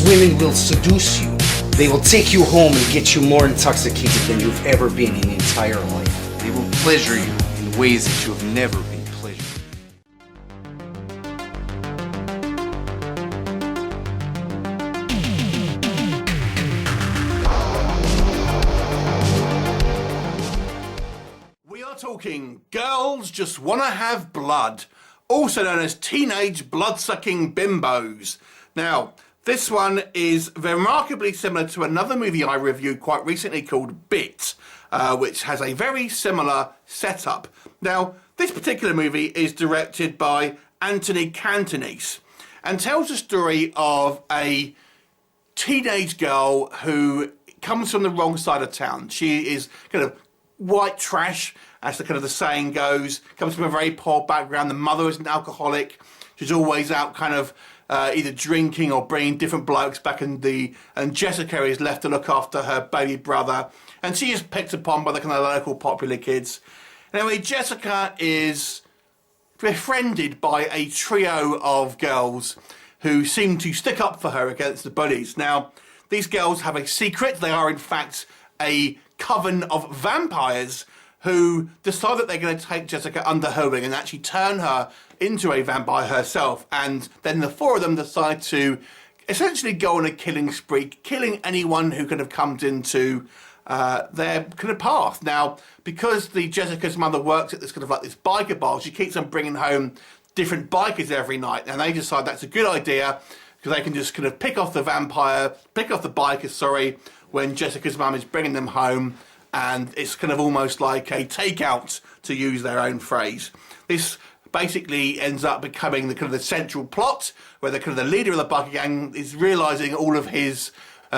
women will seduce you. They will take you home and get you more intoxicated than you've ever been in your entire life. They will pleasure you in ways that you have never been pleasured. We are talking Girls Just Wanna Have Blood, also known as teenage blood-sucking bimbos. Now, this one is remarkably similar to another movie I reviewed quite recently called Bit, which has a very similar setup. Now, this particular movie is directed by Cantonese and tells the story of a teenage girl who comes from the wrong side of town. She is kind of white trash, as the kind of the saying goes, comes from a very poor background. The mother is an alcoholic. She's always out kind of either drinking or bringing different blokes back and Jessica is left to look after her baby brother, and she is picked upon by the kind of local popular kids. Anyway, Jessica is befriended by a trio of girls who seem to stick up for her against the bullies. Now, these girls have a secret. They are in fact a coven of vampires who decide that they're going to take Jessica under her wing and actually turn her into a vampire herself. And then the four of them decide to essentially go on a killing spree, killing anyone who kind of comes into their kind of path. Now, because Jessica's mother works at this kind of like this biker bar, she keeps on bringing home different bikers every night, and they decide that's a good idea because they can just kind of pick off the bikers, when Jessica's mum is bringing them home, and it's kind of almost like a takeout, to use their own phrase. This basically ends up becoming the kind of the central plot, where the kind of the leader of the biker gang is realising all of his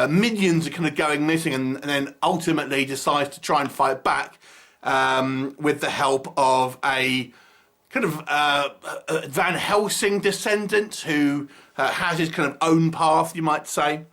minions are kind of going missing, and then ultimately decides to try and fight back with the help of a kind of Van Helsing descendant who has his kind of own path, you might say.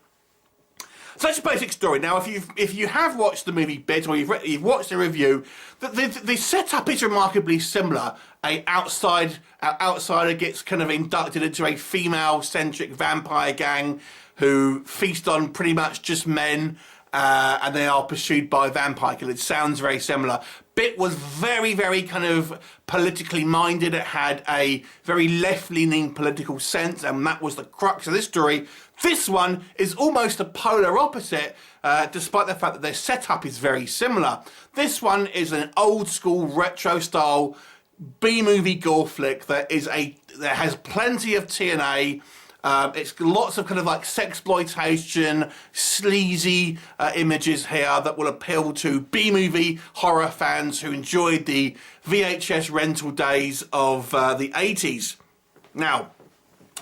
So that's a basic story. Now, if you have watched the movie Bit, or you've watched the review, the setup is remarkably similar. An outsider gets kind of inducted into a female-centric vampire gang who feast on pretty much just men, and they are pursued by vampire killers. It sounds very similar. Bit was very, very kind of politically minded. It had a very left-leaning political sense, and that was the crux of this story. This one is almost a polar opposite, despite the fact that their setup is very similar. This one is an old-school, retro-style B-movie gore flick that has plenty of TNA. It's lots of kind of like sexploitation, sleazy images here that will appeal to B-movie horror fans who enjoyed the VHS rental days of the 80s. Now,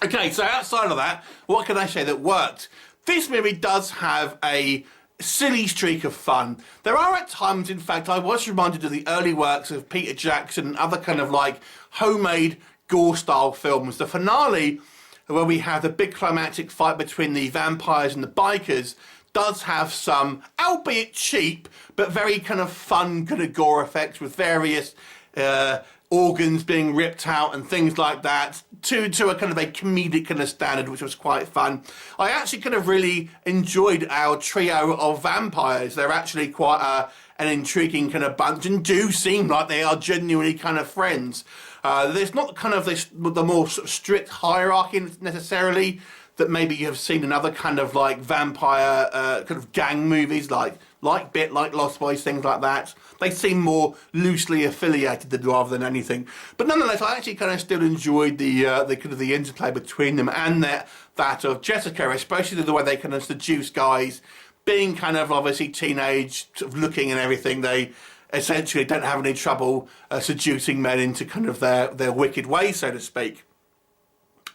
okay, so outside of that, what can I say that worked? This movie does have a silly streak of fun. There are at times, in fact, I was reminded of the early works of Peter Jackson and other kind of like homemade gore-style films. The finale, where we have the big climactic fight between the vampires and the bikers, does have some, albeit cheap, but very kind of fun kind of gore effects with various organs being ripped out and things like that, to a kind of a comedic kind of standard, which was quite fun. I actually kind of really enjoyed our trio of vampires. They're actually quite an intriguing kind of bunch and do seem like they are genuinely kind of friends. There's not kind of the more sort of strict hierarchy necessarily that maybe you have seen in other kind of like vampire kind of gang movies, like Bit, like Lost Boys, things like that. They seem more loosely affiliated rather than anything. But nonetheless, I actually kind of still enjoyed the kind of the interplay between them and that of Jessica, especially the way they kind of seduce guys, being kind of obviously teenage sort of looking and everything. They essentially don't have any trouble seducing men into kind of their wicked ways, so to speak.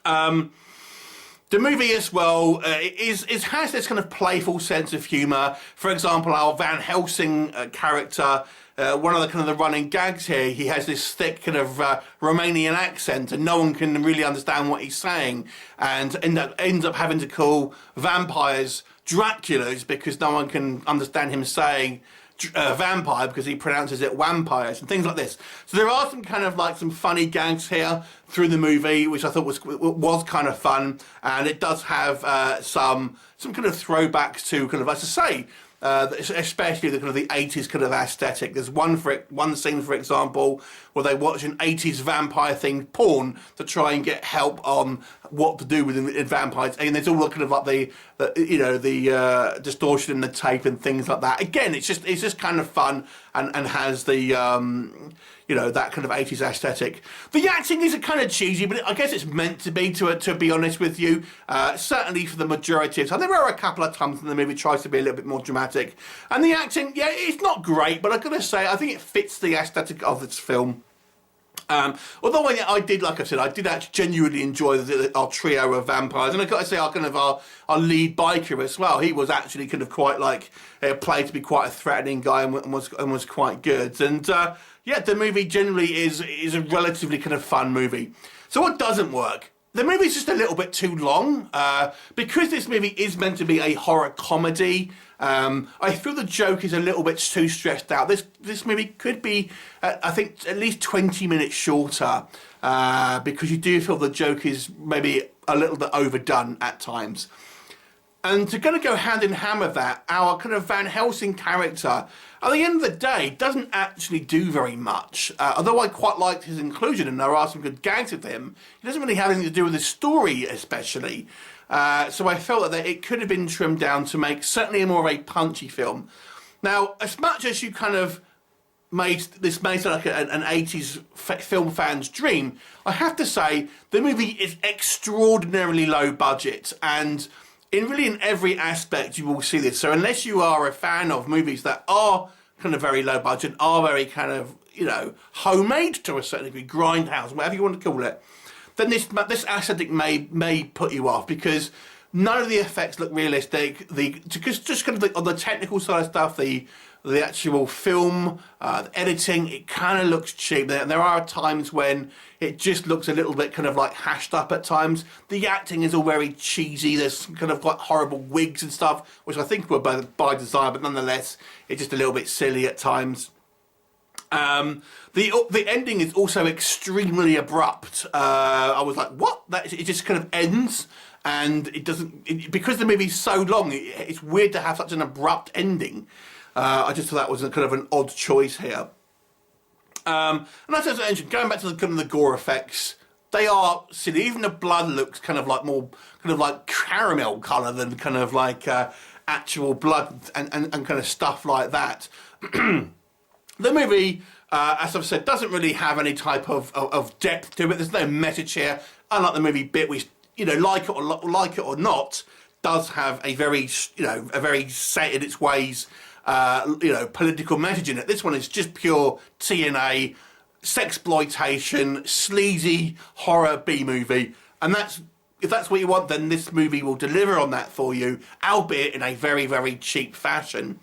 The movie as well has this kind of playful sense of humour. For example, our Van Helsing character, one of the kind of the running gags here, he has this thick kind of Romanian accent and no one can really understand what he's saying, and ends up having to call vampires Draculas because no one can understand him saying vampire because he pronounces it vampires and things like this. So there are some kind of like some funny gags here through the movie, which I thought was kind of fun, and it does have some kind of throwbacks to kind of, as I say, especially the kind of the 80s kind of aesthetic. There's one scene, for example, where they watch an 80s vampire themed porn to try and get help on what to do with vampires, and there's all kind of like the distortion in the tape and things like that. Again, it's just kind of fun and has the that kind of 80s aesthetic. The acting is kind of cheesy, but I guess it's meant to be, to be honest with you. Certainly for the majority of the time. There are a couple of times when the movie tries to be a little bit more dramatic. And the acting, yeah, it's not great, but I've got to say, I think it fits the aesthetic of this film. Although I did, like I said, I did actually genuinely enjoy our trio of vampires, and I've got to say our lead biker as well. He was actually kind of quite played to be quite a threatening guy and was quite good. And yeah, the movie generally is a relatively kind of fun movie. So what doesn't work? The movie's just a little bit too long. Because this movie is meant to be a horror comedy, I feel the joke is a little bit too stressed out. This movie could be, I think, at least 20 minutes shorter, because you do feel the joke is maybe a little bit overdone at times. And to kind of go hand in hand with that, our kind of Van Helsing character, at the end of the day, doesn't actually do very much. Although I quite liked his inclusion and there are some good gags with him, he doesn't really have anything to do with the story, especially. So I felt that it could have been trimmed down to make certainly more of a punchy film. Now, as much as you kind of made sound like an 80s film fan's dream, I have to say the movie is extraordinarily low budget, and in every aspect you will see this. So unless you are a fan of movies that are kind of very low budget, are very kind of, homemade to a certain degree, grindhouse, whatever you want to call it, then this aesthetic may put you off, because none of the effects look realistic. Just kind of on the technical side of stuff, the actual film, the editing, it kind of looks cheap. There are times when it just looks a little bit kind of like hashed up at times. The acting is all very cheesy. There's some kind of like horrible wigs and stuff, which I think were by design, but nonetheless, it's just a little bit silly at times. The ending is also extremely abrupt. I was like, what? It just kind of ends, and it doesn't, because the movie's so long, it's weird to have such an abrupt ending. I just thought that was a kind of an odd choice here. And as I mentioned, going back to the kind of the gore effects, they are silly. Even the blood looks kind of like more kind of like caramel colour than kind of like actual blood and kind of stuff like that. The movie, as I've said, doesn't really have any type of depth to it. There's no message here, unlike the movie Bit, which, like it or not, does have a very set in its ways, political message in it. This one is just pure TNA, sexploitation, sleazy horror B-movie, and if that's what you want, then this movie will deliver on that for you, albeit in a very, very cheap fashion.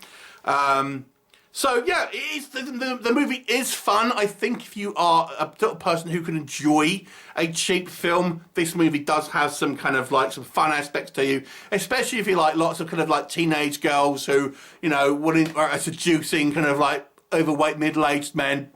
So yeah, the movie is fun. I think if you are a person who can enjoy a cheap film, this movie does have some kind of like some fun aspects to you, especially if you like lots of kind of like teenage girls who, are seducing kind of like overweight middle-aged men.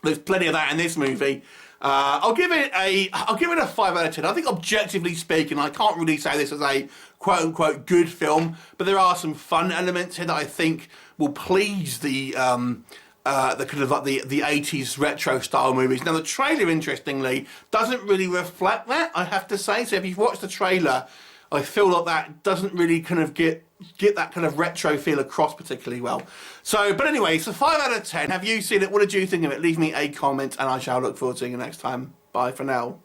There's plenty of that in this movie. I'll give it a 5 out of 10. I think objectively speaking, I can't really say this is a quote-unquote good film, but there are some fun elements here that I think will please the kind of like the 80s retro style movies. Now the trailer, interestingly, doesn't really reflect that, I have to say. So if you've watched the trailer, I feel like that doesn't really kind of get that kind of retro feel across particularly well. So, but anyway, it's a 5 out of 10. Have you seen it? What did you think of it? Leave me a comment and I shall look forward to seeing you next time. Bye for now.